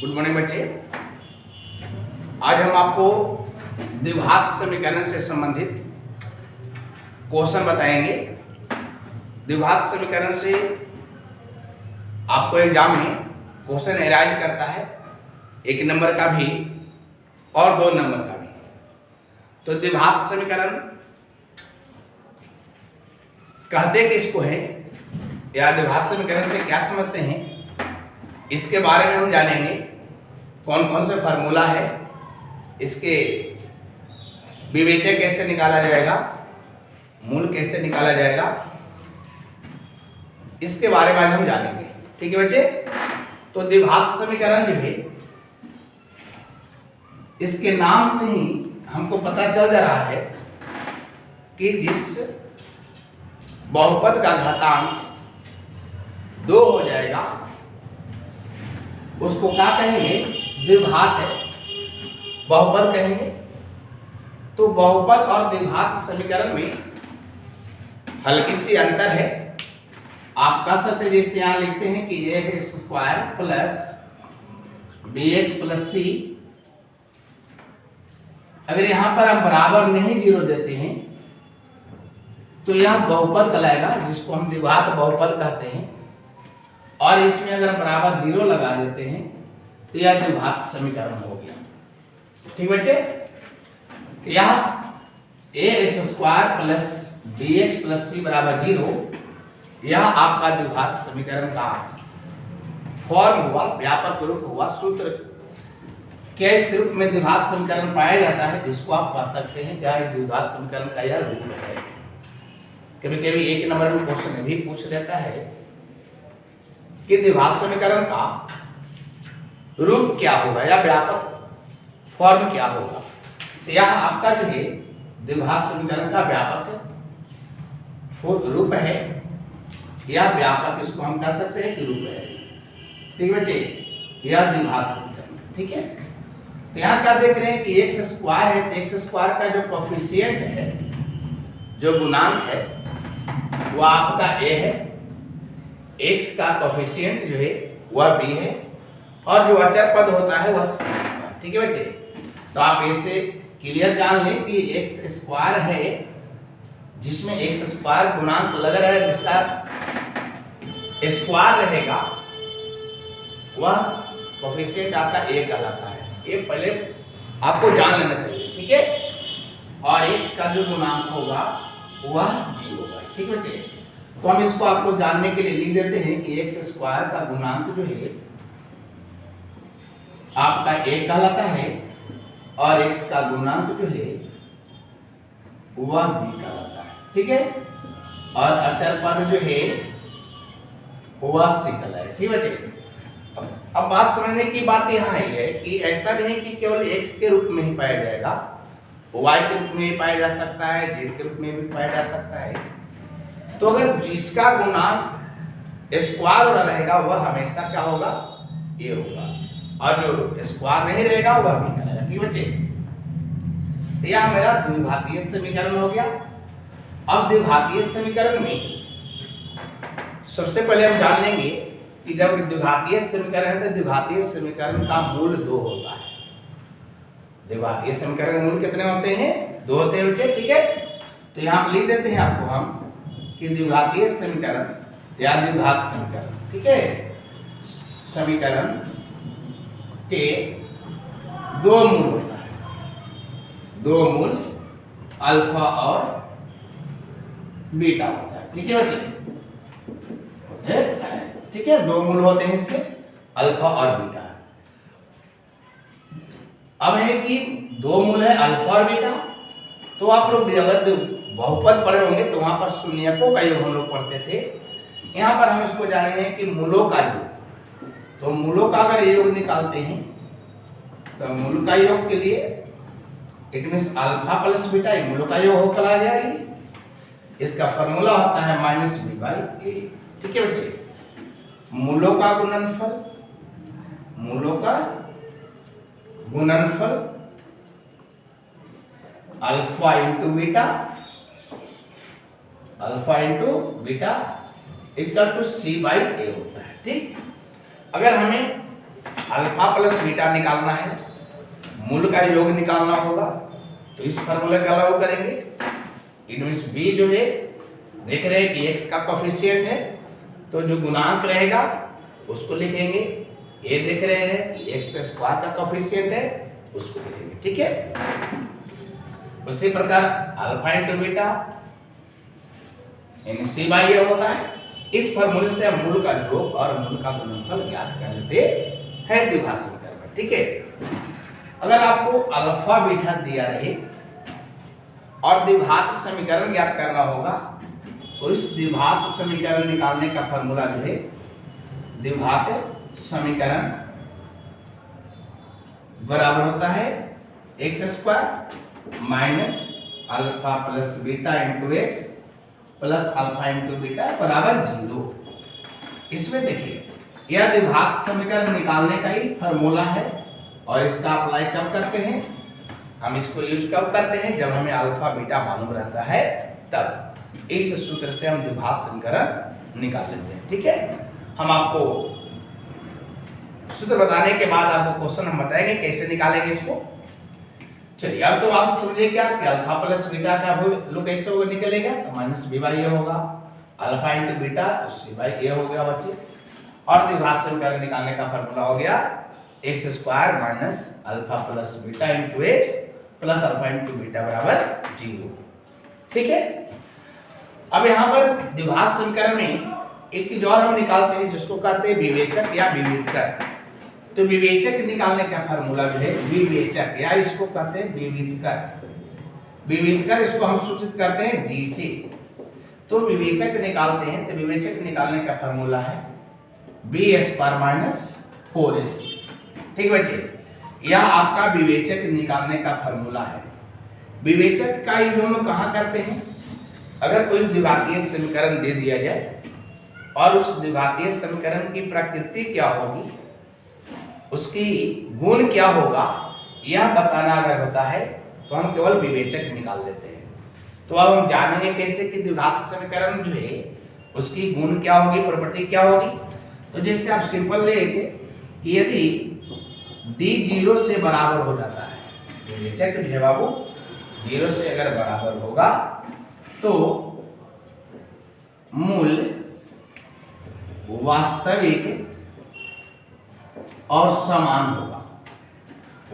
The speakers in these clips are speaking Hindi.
गुड मॉर्निंग बच्चे। आज हम आपको द्विघात समीकरण से संबंधित क्वेश्चन बताएंगे। द्विघात समीकरण से आपको एग्जाम में क्वेश्चन एराइज करता है, 1 नंबर का भी और 2 नंबर का भी। तो द्विघात समीकरण कहते किसको है या द्विघात समीकरण से क्या समझते हैं, इसके बारे में हम जानेंगे। कौन कौन से फार्मूला है, इसके विवेचक कैसे निकाला जाएगा, मूल कैसे निकाला जाएगा, इसके बारे में हम जानेंगे। ठीक है बच्चे। तो द्विघात समीकरण जो है, इसके नाम से ही हमको पता चल जा रहा है कि जिस बहुपद का घातांक 2 हो जाएगा उसको क्या कहेंगे, द्विघात है, बहुपद कहेंगे। तो बहुपद और द्विघात समीकरण में हल्की सी अंतर है। आप कह सकते हैं, जैसे यहां लिखते हैं कि ये है x² plus bx plus c। अगर यहां पर हम बराबर नहीं 0 देते हैं तो यह बहुपद कहलाएगा, जिसको हम द्विघात बहुपद कहते हैं। और इसमें अगर बराबर 0 लगा देते हैं तो यह द्विघात समीकरण हो गया। ठीक बच्चे। यह ax² plus bx plus c बराबर 0, यह आपका द्विघात समीकरण का फॉर्म हुआ, व्यापक रूप हुआ। सूत्र किस रूप में द्विघात समीकरण पाया जाता है, जिसको आप कह सकते हैं क्या द्विघात समीकरण का यह रूप है। कभी कभी 1 नंबर में क्वेश्चन भी पूछ लेता है कि द्विघात समीकरण का रूप क्या होगा या व्यापक फॉर्म क्या होगा। तो यह आपका जो है द्विघात समीकरण का व्यापक रूप है, यह व्यापक, इसको हम कह सकते हैं कि रूप है। ठीक है बच्चे, यह द्विघात समीकरण। ठीक है। तो यहाँ क्या देख रहे हैं कि x² है, तो x² का जो कोफिशिएंट है, जो गुणांक है, वह आपका a है। x का कोफिशिएंट जो है वह b है, और जो अचर पद होता है वह c होता है। ठीक है बच्चे। तो आप ऐसे क्लियर जान लें कि x² है, जिसमें x² गुणांक लग रहा है, जिसका स्क्वायर रहेगा वह कोफिशिएंट आपका a कहलाता है। ये पहले आपको जान लेना चाहिए। ठीक है। और x का जो गुणांक होगा वह b होगा। ठीक है बच्चे। तो हम इसको आपको जानने के लिए लिख देते हैं कि x² का गुणांक जो है आपका a कहलाता है, और x का गुणांक जो है वह b कहलाता है। ठीक है। और अचर पद जो है वह c कहलाता है। ठीक बच्चे। अब बात समझने की बात यहाँ आई है कि ऐसा नहीं कि केवल x के रूप में ही पाया जाएगा, y के रूप में भी पाया जा सकता है, z के रूप में भी पाया जा सकता है। तो अगर जिसका गुणांक स्क्वायर वाला रहेगा वह हमेशा क्या होगा, a होगा, और जो स्क्वायर नहीं रहेगा वह b कहलाएगा। ठीक बच्चे। तो यह मेरा द्विघातीय समीकरण हो गया। अब द्विघातीय समीकरण में सबसे पहले हम जान लेंगे कि जब द्विघातीय समीकरण है तो द्विघातीय समीकरण का मूल 2 होता है। द्विघातीय समीकरण के मूल कितने होते हैं, 2 होते हैं बच्चे। ठीक है। तो यहाँ पर लिख देते हैं आपको हम कि द्विघातीय समीकरण या द्विघात समीकरण, ठीक है, समीकरण के 2 मूल होता है। 2 मूल अल्फा और बीटा होता है। ठीक है बच्चे। ठीक है। 2 मूल होते हैं इसके, अल्फा और बीटा। अब है कि 2 मूल है अल्फा और बीटा, तो आप लोग अगर बहुपद पढ़े होंगे तो वहां पर शून्यकों का योग हम लोग पढ़ते थे। यहाँ पर हम इसको जान रहे हैं कि मूलों का योग। तो मूलों का अगर योग निकालते हैं तो मूल का योग के लिए it means alpha plus beta, मूलों का योग होकर आ जाएगी। इसका फॉर्मूला होता है -b/a। ठीक है बच्चे। मूलों का गुणनफल, मूलों का गुणनफल alpha into beta, alpha into beta equal to c/a होता है। ठीक। अगर हमें अल्फा प्लस बीटा निकालना है, मूल का योग निकालना होगा, तो इस फॉर्मूले का लागू करेंगे। इनमें बी जो है देख रहे हैं कि x का कोफिशिएंट है, तो जो गुणांक रहेगा उसको लिखेंगे। ये देख रहे हैं कि x स्क्वायर का कोफिशिएंट है, उसको लिखेंगे। ठीक है, उसी प्रकार अल्फा इंटू बीटा यानी सी बाई ए होता है। इस फॉर्मूले से हम मूल का योग और मूल का गुणनफल ज्ञात कर लेते हैं द्विघात समीकरण में। ठीक है, अगर आपको अल्फा बीटा दिया रहे और द्विघात समीकरण ज्ञात करना होगा, तो इस द्विघात समीकरण निकालने का फॉर्मूला जो है, द्विघात समीकरण बराबर होता है x square minus alpha plus beta into x plus alpha into beta बराबर 0। इसमें देखिए यह द्विघात समीकरण निकालने का ही फॉर्मूला है, और इसका अप्लाई कब करते हैं, हम इसको यूज कब करते हैं, जब हमें अल्फा बीटा मालूम रहता है तब। इस सूत्र से हम द्विघात समीकरण निकाल लेते हैं। ठीक है, हम आपको सूत्र बताने के बाद आपको क्वेश्चन हम बताएंगे कैसे निकालेंगे इसको। चलिए, अब तो आप समझिए क्या कि अल्फा प्लस बीटा का लोग कैसे होगा निकलेगा, तो माइनस बी बाई ए होगा, अल्फा इंटू बीटा तो सी बाई ए हो गया बच्चे, और द्विघात समीकरण निकालने का फॉर्मूला हो गया x square minus alpha plus beta into x plus alpha into beta बराबर 0। ठीक है, अब यहाँ पर द्विघात समीकरण में एक चीज और हम निकालते हैं जिसको कहते हैं विवेचक या विविधकर। तो विवेचक निकालने का फॉर्मूला जो है विवेचक, या इसको कहते हैं विविधकर। विविधकर इसको हम सूचित करते हैं डी से। तो विवेचक निकालते हैं, तो विवेचक निकालने का फॉर्मूला है बी स्क्वायर माइनस 4ac। ठीक बच्चे, यह आपका विवेचक निकालने का फॉर्मूला है। विवेचक का ही जो हम कहाँ करते हैं, अगर कोई द्विघातीय समीकरण दे दिया जाए और उस द्विघातीय समीकरण की प्रकृति क्या होगी, उसकी गुण क्या होगा, यह बताना अगर होता है तो हम केवल विवेचक निकाल लेते हैं। तो अब हम जानेंगे कैसे कि द्विघात समीकरण जो है उसकी गुण क्या होगी, प्रॉपर्टी क्या होगी। तो जैसे आप सिंपल लेंगे कि यदि d 0 से बराबर हो जाता है, विवेचक जो है बाबू 0 से अगर बराबर होगा तो मूल वास्तविक और समान होगा।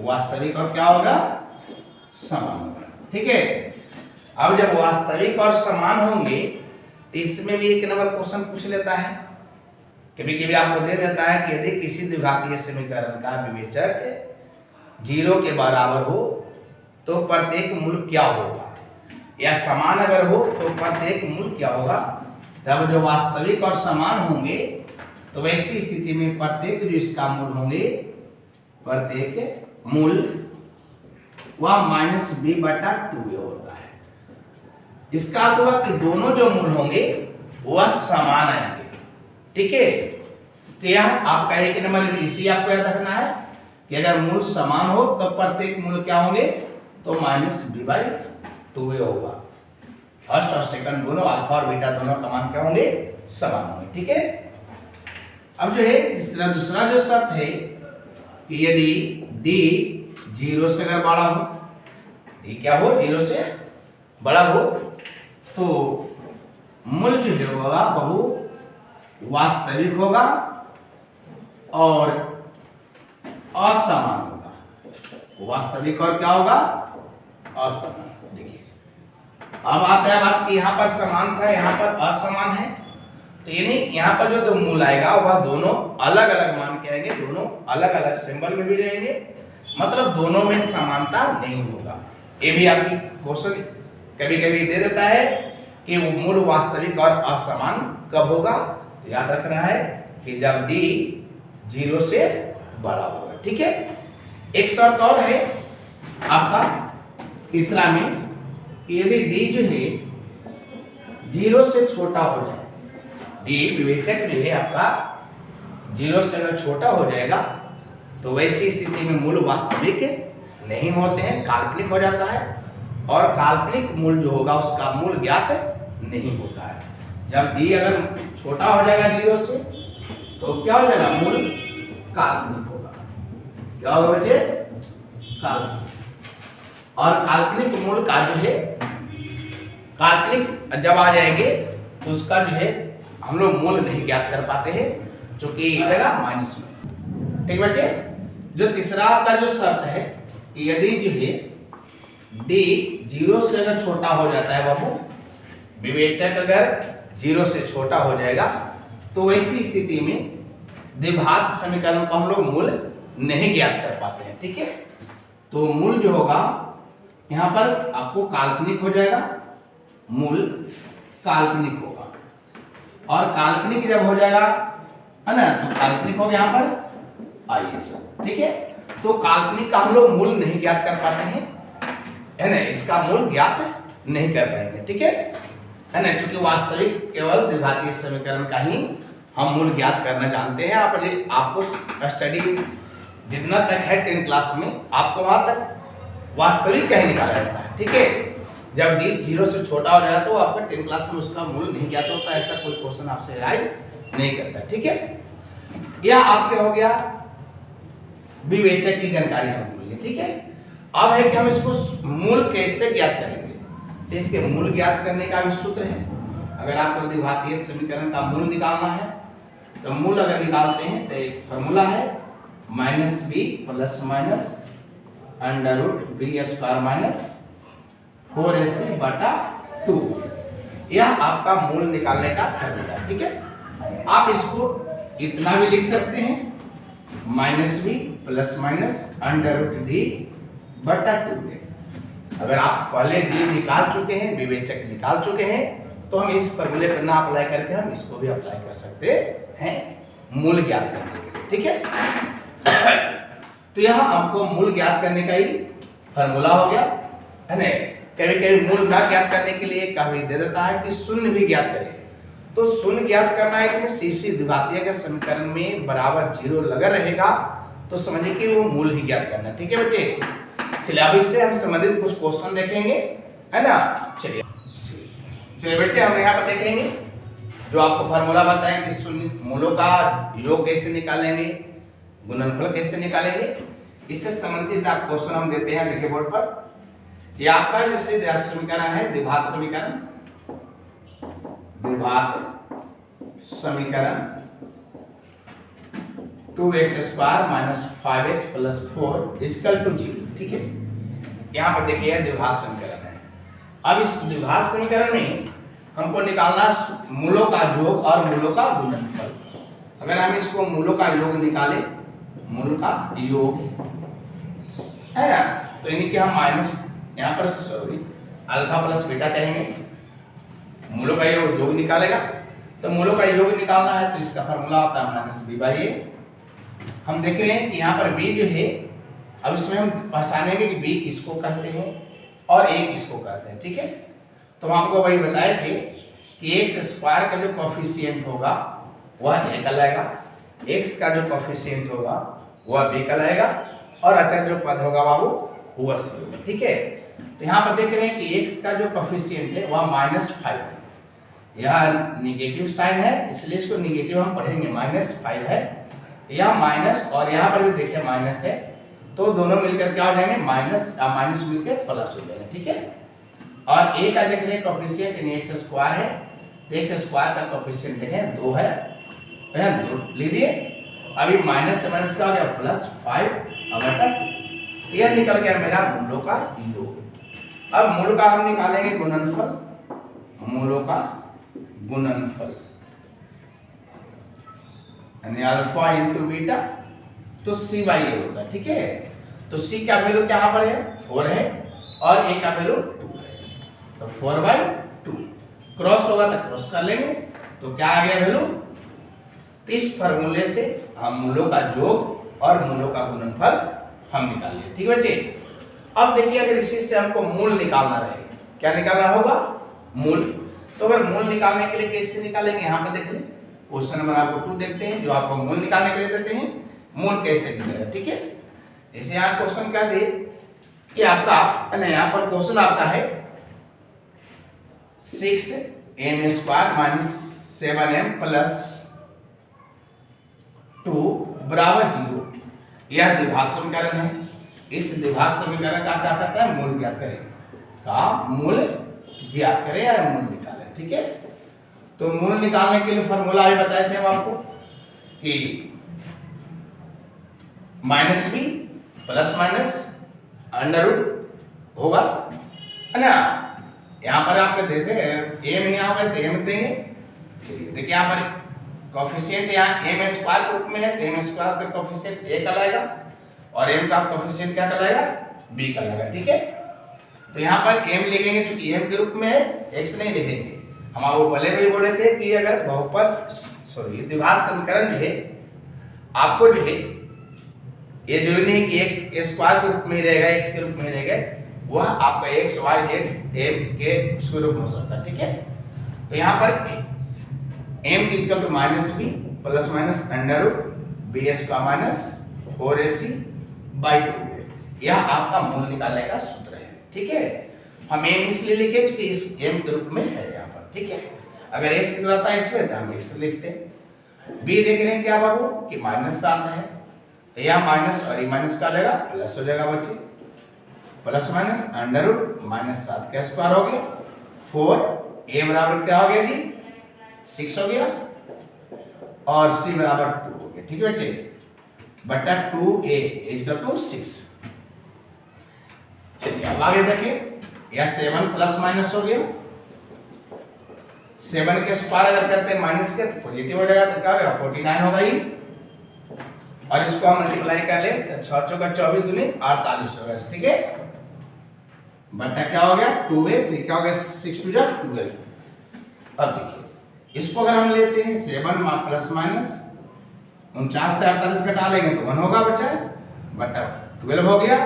वास्तविक और क्या होगा, समान होगा। ठीक है, अब जब वास्तविक और समान होंगे तो इसमें भी एक नंबर क्वेश्चन पूछ लेता है, कभी कभी आपको दे देता है कि यदि किसी द्विघातीय समीकरण का विवेचक 0 के बराबर हो तो प्रत्येक मूल क्या होगा, या समान अगर हो तो प्रत्येक मूल क्या होगा। तब जो वास्तविक और समान होंगे तो वैसी स्थिति में प्रत्येक जो इसका मूल होंगे, प्रत्येक मूल वह माइनस बी बटा 2a होता है। इसका अर्थ हुआ कि दोनों जो मूल होंगे वह समान आएंगे। ठीक है, तो यह आपका एक नंबर इसी आपको याद रखना है कि अगर मूल समान हो तो प्रत्येक मूल क्या होंगे, तो माइनस बी बाई 2a होगा। फर्स्ट और सेकंड दोनों अल्फा और बीटा दोनों का मान क्या होंगे, समान होंगे। ठीक है, अब जो है दूसरा जो शर्त है कि यदि d 0 से अगर बड़ा हो, d क्या हो, 0 से बड़ा हो, तो मूल जो है वो वास्तविक होगा और असमान होगा। वास्तविक और क्या होगा, असमान। देखिए अब आता है बात कि यहाँ पर समान था, यहाँ पर असमान है, तो यानी यहाँ पर जो मूल आएगा वह दोनों अलग अलग मान के आएंगे, दोनों अलग अलग सिंबल में भी रहेंगे, मतलब दोनों में समानता नहीं होगा। ये भी आपकी क्वेश्चन कभी कभी दे देता है कि वो मूल वास्तविक और असमान कब होगा। तो याद रखना है कि जब d 0 से बड़ा होगा। ठीक है, एक शर्त और है आपका तीसरा में कि यदि d जो है 0 से छोटा हो जाए, d विवेचक जो है आपका 0 से अगर छोटा हो जाएगा तो वैसी स्थिति में मूल वास्तविक नहीं होते हैं, काल्पनिक हो जाता है, और काल्पनिक मूल जो होगा उसका मूल ज्ञात नहीं होता है। जब d अगर छोटा हो जाएगा 0 से तो क्या हो जाएगा, मूल काल्पनिक होगा। क्या होगा बच्चे? काल्पनिक। और काल्पनिक मूल का जो है, काल्पनिक जब आ जाएंगे तो उसका जो है हम लोग मूल नहीं ज्ञात कर पाते हैं, जो कि रहेगा माइनस में। ठीक बच्चे, जो तीसरा आपका जो शर्त है कि यदि जो है d 0 से अगर छोटा हो जाता है बाबू, विवेचक अगर 0 से छोटा हो जाएगा तो वैसी स्थिति में द्विघात समीकरण को हम लोग मूल नहीं ज्ञात कर पाते हैं। ठीक है, तो मूल जो होगा यहाँ पर आपको काल्पनिक हो जाएगा, मूल काल्पनिक होगा। और काल्पनिक जब हो जाएगा है ना, तो काल्पनिक हो गया यहाँ पर आइए सर। ठीक है, तो काल्पनिक का हम लोग मूल नहीं ज्ञात कर पाते हैं, है ना, इसका मूल ज्ञात नहीं कर पाएंगे। ठीक है ना, क्योंकि वास्तविक केवल द्विघातीय समीकरण का ही हम मूल ज्ञात करना जानते हैं। आपको स्टडी जितना तक है 10 क्लास में, आपको वहां तक वास्तविक का ही निकाला जाता है। ठीक है, जब d 0 से छोटा हो जाए तो आपका 10 क्लास में उसका मूल नहीं ज्ञात होता, ऐसा कोई क्वेश्चन आपसे राइज नहीं करता। ठीक है, यह आपके हो गया विवेचक की जानकारी हम भूल गए। ठीक है, अब है कि हम इसको मूल कैसे ज्ञात करेंगे, तो इसके मूल ज्ञात करने का भी सूत्र है। अगर आपको द्विघातीय समीकरण का मूल निकालना है तो मूल अगर निकालते हैं तो एक फार्मूला है -b plus minus under root b square minus 4ac बटा 2, यह आपका मूल निकालने का फार्मूला है। ठीक है, आप इसको इतना भी लिख सकते हैं -b plus minus under root d बटा 2 है। अगर आप पहले d निकाल चुके हैं, विवेचक निकाल चुके हैं, तो हम इस फॉर्मूले पर ना अप्लाई करके हम इसको भी अप्लाई कर सकते हैं मूल ज्ञात करने के लिए। ठीक है, तो यह आपको मूल ज्ञात करने का ही फॉर्मूला हो गया, है ना। कभी कभी मूल ना ज्ञात करने के लिए कभी दे देता है कि शून्य भी ज्ञात करें, तो शून्य ज्ञात करना है कि सीसी द्विघातीय के समीकरण में बराबर 0 लगा रहेगा, तो समझिए कि वो मूल ही ज्ञात करना। ठीक है बच्चे, चलिए अब इससे हम संबंधित कुछ क्वेश्चन देखेंगे, है ना। चलिए बेटे, हम यहाँ पर देखेंगे जो आपको फार्मूला बताएं कि शून्य मूलों का योग कैसे निकालेंगे, गुणनफल कैसे निकालेंगे, इससे संबंधित आप क्वेश्चन हम देते हैं। देखिए बोर्ड पर, ये आपका जैसे समीकरण है द्विघात समीकरण, द्विघात समीकरण 2x square minus 5x plus 4 equal to 0। ठीक है, यहाँ पर देखिए द्विघात समीकरण है। अब इस द्विघात समीकरण में हमको निकालना मूलों का योग और मूलों का गुणनफल। अगर हम इसको मूलों का योग निकालें, मूल का योग है ना, तो यानी कि हम माइनस यहाँ पर सॉरी अल्फा प्लस बीटा कहेंगे, मूलों का योग निकालेगा। तो मूलों का योग निकालना है तो इसका फार्मूला होता है -b/a। हम देख रहे हैं कि यहाँ पर b जो है, अब इसमें हम पहचानेंगे कि b किसको कहते हैं और a किसको कहते हैं। ठीक है, तो हम आपको वही बताए थे कि x स्क्वायर का जो कोफिशिएंट होगा वह a कहलाएगा, x का जो कोफिशिएंट होगा वह b कहलाएगा, और अचर जो पद होगा बाबू वह c होगा। ठीक है, तो यहाँ पर देख रहे हैं कि x का जो कोफिशिएंट है वह -5 है, यह निगेटिव साइन है, इसलिए इसको निगेटिव हम पढ़ेंगे, -5 है, यह माइनस और यहाँ पर भी देखिए माइनस है, तो दोनों मिलकर क्या हो जाएंगे, माइनस मिलकर प्लस हो जाएगा। ठीक है, और a का देख रहे हैं कोफिशिएंट यानी x स्क्वायर है, तो x स्क्वायर का कोफिशिएंट देखें 2 है, 2 लीजिए। अभी माइनस से माइनस का हो गया +5 बटा, यह निकल गया मेरा मूलों का योग। अब मूल का हम निकालेंगे गुणनफल, मूलों का गुणनफल यानी अल्फा इंटू बीटा, तो c/a होता है। ठीक है, तो c का वैल्यू क्या पर है 4 है और a का वैल्यू 2 है, तो 4/2 क्रॉस होगा तो क्रॉस कर लेंगे, तो क्या आ गया वैल्यू। इस फार्मूले से हम मूलों का योग और मूलों का गुणनफल हम निकाल लिए। ठीक है बच्चे, अब देखिए अगर इसी से हमको मूल निकालना रहे, क्या निकालना होगा मूल, तो अगर मूल निकालने के लिए कैसे निकालेंगे, यहाँ पे देख लें क्वेश्चन नंबर आपको 2 देखते हैं, जो आपको मूल निकालने के लिए देते हैं मूल कैसे निकलेगा। ठीक है, जैसे यहाँ क्वेश्चन क्या दे कि आपका यहाँ पर क्वेश्चन आपका है 6m² - 7m + 2 = 0। यह द्विघात समीकरण है। इस द्विघात समीकरण का क्या कहता है, मूल ज्ञात करें, का मूल ज्ञात करें या मूल निकालें। ठीक है, तो मूल निकालने के लिए फॉर्मूला अभी बताए थे हम आपको कि minus b plus minus under root होगा, है ना। यहाँ पर आपको देते एम यहाँ पर एम देंगे। चलिए देखिए यहाँ पर कोफिशिएंट यहाँ एम स्क्वायर के रूप में है, तो एम स्क्वायर का कोफिशिएंट ए कहलाएगा और एम का कोफिशिएंट क्या कहलाएगा, बी कहलाएगा। ठीक है, तो यहाँ पर एम लिखेंगे, चूंकि एम के रूप में है, एक्स नहीं लिखेंगे। हम आपको पहले भी बोले थे कि अगर बहुपद सॉरी द्विघात समीकरण जो है आपको जो है ये जरूरी नहीं कि एक्स स्क्वायर के रूप में ही रहेगा, एक्स के रूप में ही रहेगा, वह आपका एक्स वाई जेड एम के उसके रूप में हो सकता है। ठीक है, तो यहाँ पर एम की equal to minus b plus minus under root b square minus 4ac by 2 है। यह आपका मूल निकालने का सूत्र है। ठीक है, हम एम इसलिए लिखे क्योंकि इस एम के रूप में है यहाँ पर। ठीक है, अगर एक्स रहता है इसमें तो हम एक्स लिखते हैं। बी देख रहे हैं क्या बाबू कि -7 है, तो यह माइनस और ये माइनस का लेगा प्लस हो जाएगा बच्चे, प्लस माइनस अंडर रूट -7 का स्क्वायर हो गया 4, ए बराबर क्या हो गया जी 6 हो गया और सी बराबर 2 हो गया। ठीक है बच्चे, बटा 2a इक्वल टू 6। चलिए अब आगे देखिए, यह 7 प्लस माइनस हो गया, 7 के स्क्वायर अगर करते हैं माइनस के तो पॉजिटिव हो जाएगा, तो क्या होगा 49 होगा ये, और इसको हम मल्टीप्लाई कर ले तो 6 चौका 24 दूनी 48 होगा। ठीक है, बटा क्या हो गया 2a, तो क्या हो गया 6 2 जा 12। अब देखिए इसको अगर हम लेते हैं 7 प्लस माइनस 49 से 48 घटा लेंगे तो 1 होगा बच्चा, बटा 12 हो गया,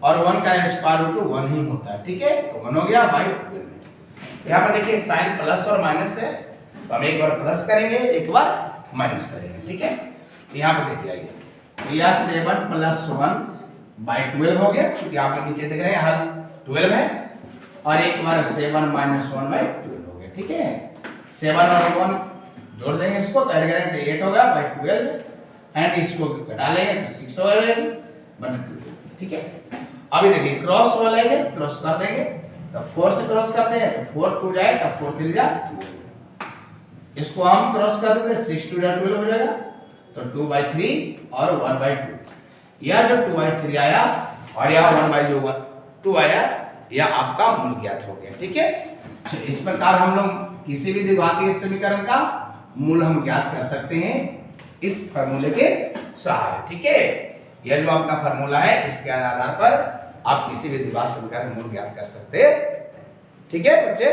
और 1 का स्क्वायर रूट 1 ही होता है। ठीक है, तो 1 हो गया बाई 12। यहाँ पर देखिए साइन प्लस और माइनस है, तो हम एक बार प्लस करेंगे एक बार माइनस करेंगे। ठीक है, तो यहाँ पर देखिए आइए, यह 7 प्लस 1 बाई 12 हो गया, क्योंकि आप नीचे देख रहे हैं हर 12 है, और एक बार 7 माइनस 1 बाई 12 हो गया। ठीक है, 7 और 1 जोड़ देंगे, इसको तो ऐड करेंगे तो 8 होगा बाई 12, एंड इसको घटा लेंगे तो 6 हो जाएगा बटा 2। ठीक है, अभी देखिए क्रॉस हो लेंगे, क्रॉस कर देंगे तो 4 से क्रॉस करते हैं तो 4 2 जाए तो 4 3 जा 12। इसको हम क्रॉस कर देते हैं 6 2 जा 12 हो जाएगा, तो 2/3 और 1/2। यह जो 2/3 आया और यह 1/2 आया, यह आपका मूल ज्ञात हो गया। ठीक है, इस प्रकार हम लोग किसी भी द्विघातीय समीकरण का मूल हम ज्ञात कर सकते हैं इस फार्मूले के सहारे। ठीक है, यह जो आपका फार्मूला है इसके आधार पर आप किसी भी द्विघात समीकरण मूल ज्ञात कर सकते हैं। ठीक है बच्चे।